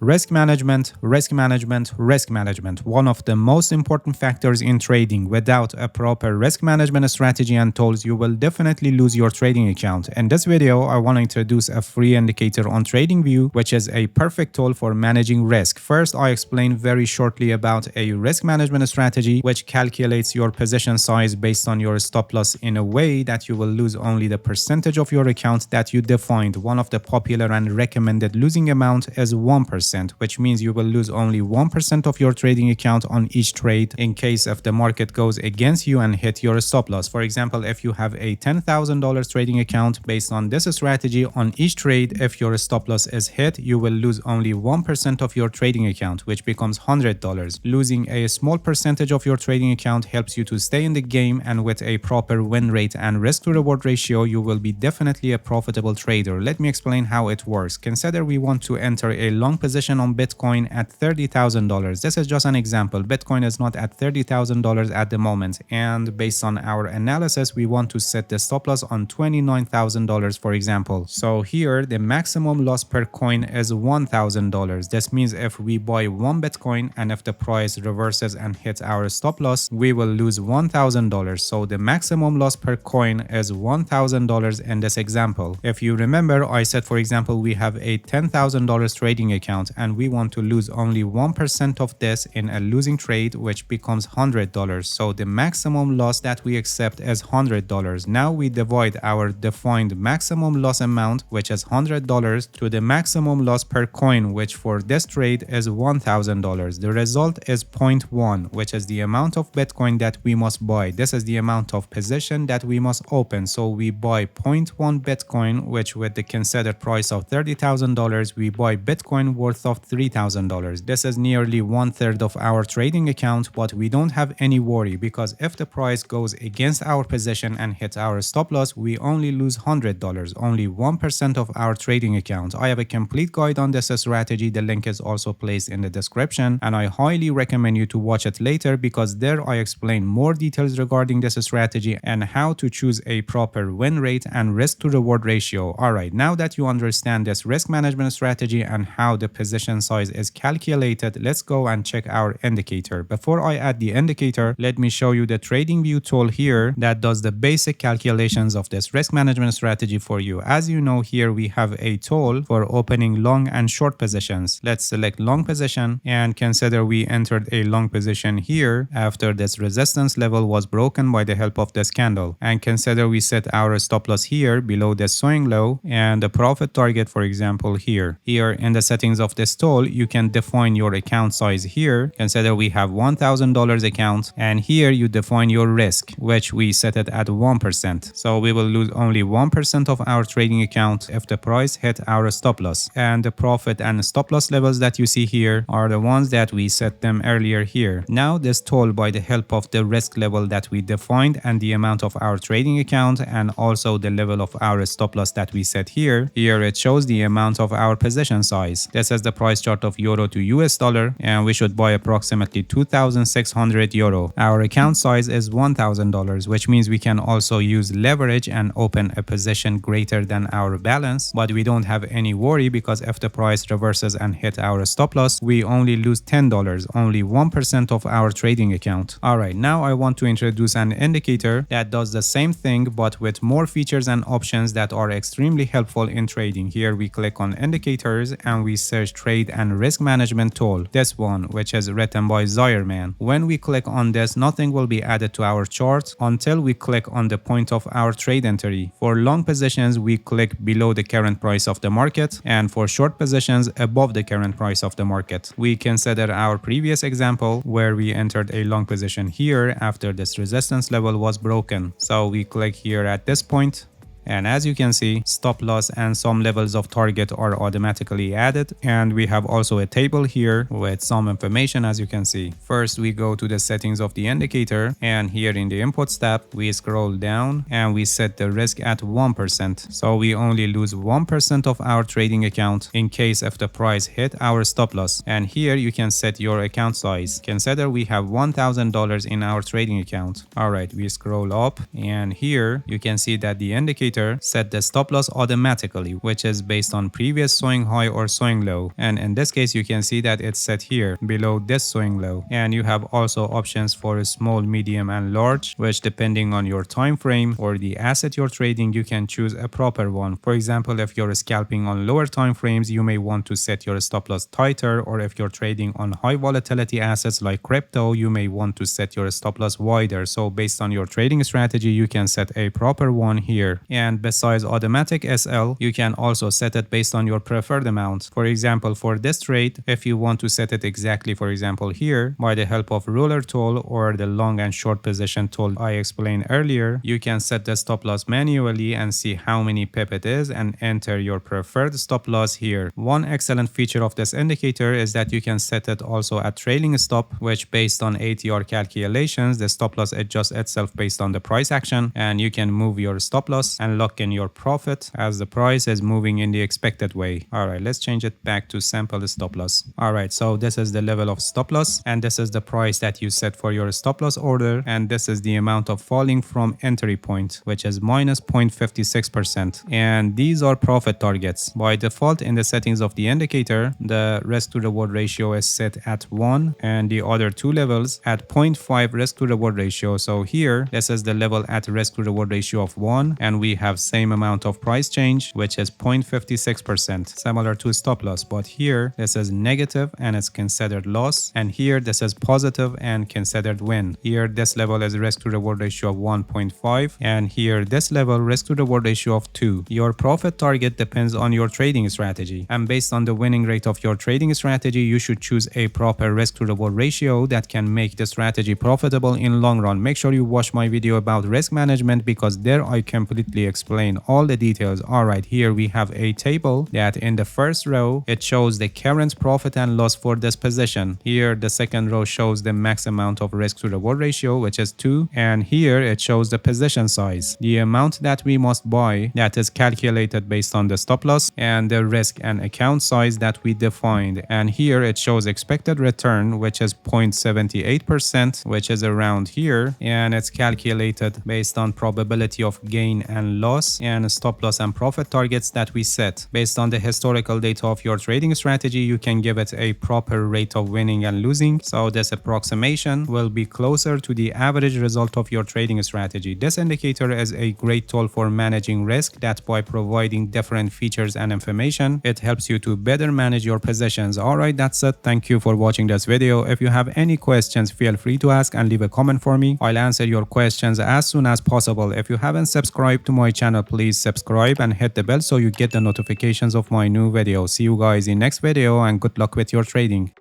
Risk management, risk management, risk management. One of the most important factors in trading. Without a proper risk management strategy and tools, you will definitely lose your trading account. In this video, I want to introduce a free indicator on TradingView, which is a perfect tool for managing risk. First, I explain very shortly about a risk management strategy, which calculates your position size based on your stop loss in a way that you will lose only the percentage of your account that you defined. One of the popular and recommended losing amount is 1%. Which means you will lose only 1% of your trading account on each trade in case if the market goes against you and hit your stop loss. For example, if you have a $10,000 trading account, based on this strategy, on each trade, if your stop loss is hit, you will lose only 1% of your trading account, which becomes $100. Losing a small percentage of your trading account helps you to stay in the game, and with a proper win rate and risk to reward ratio, you will be definitely a profitable trader. Let me explain how it works. Consider we want to enter a long position on Bitcoin at $30,000. This is just an example. Bitcoin is not at $30,000 at the moment, and based on our analysis, we want to set the stop loss on $29,000, for example. So here, the maximum loss per coin is $1,000. This means if we buy one Bitcoin and if the price reverses and hits our stop loss, we will lose $1,000. So the maximum loss per coin is $1,000 in this example. If you remember, I said, for example, we have a $10,000 trading account and we want to lose only 1% of this in a losing trade, which becomes $100. So the maximum loss that we accept is $100. Now we divide our defined maximum loss amount, which is $100, to the maximum loss per coin, which for this trade is $1,000. The result is 0.1, which is the amount of Bitcoin that we must buy. This is the amount of position that we must open. So we buy 0.1 Bitcoin, which with the considered price of $30,000, we buy Bitcoin worth of $3,000. This is nearly 1/3 of our trading account, but we don't have any worry because if the price goes against our position and hits our stop loss, we only lose $100, only 1% of our trading account. I have a complete guide on this strategy. The link is also placed in the description, and I highly recommend you to watch it later because there I explain more details regarding this strategy and how to choose a proper win rate and risk to reward ratio. Alright, now that you understand this risk management strategy and how the position size is calculated, let's go and check our indicator. Before I add the indicator, let me show you the TradingView tool here that does the basic calculations of this risk management strategy for you. As you know, here we have a tool for opening long and short positions. Let's select long position and consider we entered a long position here after this resistance level was broken by the help of this candle, and consider we set our stop loss here below the swing low and the profit target, for example, here in the settings of this tool, you can define your account size here. Consider we have $1,000 account, and here you define your risk, which we set it at 1%. So we will lose only 1% of our trading account if the price hit our stop loss. And the profit and stop loss levels that you see here are the ones that we set them earlier here. Now this tool, by the help of the risk level that we defined and the amount of our trading account and also the level of our stop loss that we set here it shows the amount of our position size. This is the price chart of euro to US dollar, and we should buy approximately 2,600 euro. Our account size is $1,000, which means we can also use leverage and open a position greater than our balance, but we don't have any worry because if the price reverses and hit our stop loss, we only lose $10, only 1% of our trading account. Alright, now I want to introduce an indicator that does the same thing but with more features and options that are extremely helpful in trading. Here we click on indicators and we search trade and risk management tool, this one, which is written by Zierman. When we click on this, nothing will be added to our chart until we click on the point of our trade entry. For long positions, we click below the current price of the market, and for short positions, above the current price of the market. We consider our previous example where we entered a long position here after this resistance level was broken. So we click here at this point. And as you can see, stop loss and some levels of target are automatically added. And we have also a table here with some information, as you can see. First, we go to the settings of the indicator, and here in the inputs tab, we scroll down and we set the risk at 1%. So we only lose 1% of our trading account in case if the price hit our stop loss. And here you can set your account size. Consider we have $1,000 in our trading account. Alright, we scroll up and here you can see that the indicator indicator set the stop loss automatically, which is based on previous swing high or swing low. And in this case, you can see that it's set here below this swing low. And you have also options for small, medium, and large, which depending on your time frame or the asset you're trading, you can choose a proper one. For example, if you're scalping on lower time frames, you may want to set your stop loss tighter, or if you're trading on high volatility assets like crypto, you may want to set your stop loss wider. So based on your trading strategy, you can set a proper one here. And besides automatic SL, you can also set it based on your preferred amount. For example, for this trade, if you want to set it exactly, for example, here, by the help of ruler tool or the long and short position tool I explained earlier, you can set the stop loss manually and see how many pip it is and enter your preferred stop loss here. One excellent feature of this indicator is that you can set it also at trailing stop, which based on ATR calculations, the stop loss adjusts itself based on the price action, and you can move your stop loss and lock in your profit as the price is moving in the expected way. Alright, let's change it back to sample stop loss. Alright, so this is the level of stop loss, and this is the price that you set for your stop loss order, and this is the amount of falling from entry point, which is minus 0.56%. And these are profit targets. By default, in the settings of the indicator, the risk to reward ratio is set at 1 and the other two levels at 0.5 risk to reward ratio. So here, this is the level at risk to reward ratio of 1, and we have same amount of price change, which is 0.56%, similar to stop loss. But here, this is negative and it's considered loss, and here this is positive and considered win. Here, this level is risk to reward ratio of 1.5, and here this level risk to reward ratio of 2. Your profit target depends on your trading strategy, and based on the winning rate of your trading strategy, you should choose a proper risk to reward ratio that can make the strategy profitable in long run. Make sure you watch my video about risk management, because there I completely explain all the details. Alright, here we have a table that in the first row it shows the current profit and loss for this position. Here the second row shows the max amount of risk to reward ratio, which is 2, and here it shows the position size, the amount that we must buy that is calculated based on the stop loss, and the risk and account size that we defined. And here it shows expected return, which is 0.78%, which is around here, and it's calculated based on probability of gain and loss and stop loss and profit targets that we set. Based on the historical data of your trading strategy, you can give it a proper rate of winning and losing. So this approximation will be closer to the average result of your trading strategy. This indicator is a great tool for managing risk, that by providing different features and information, it helps you to better manage your positions. Alright, that's it. Thank you for watching this video. If you have any questions, feel free to ask and leave a comment for me. I'll answer your questions as soon as possible. If you haven't subscribed to my channel, please subscribe and hit the bell so you get the notifications of my new videos. See you guys in next video, and good luck with your trading.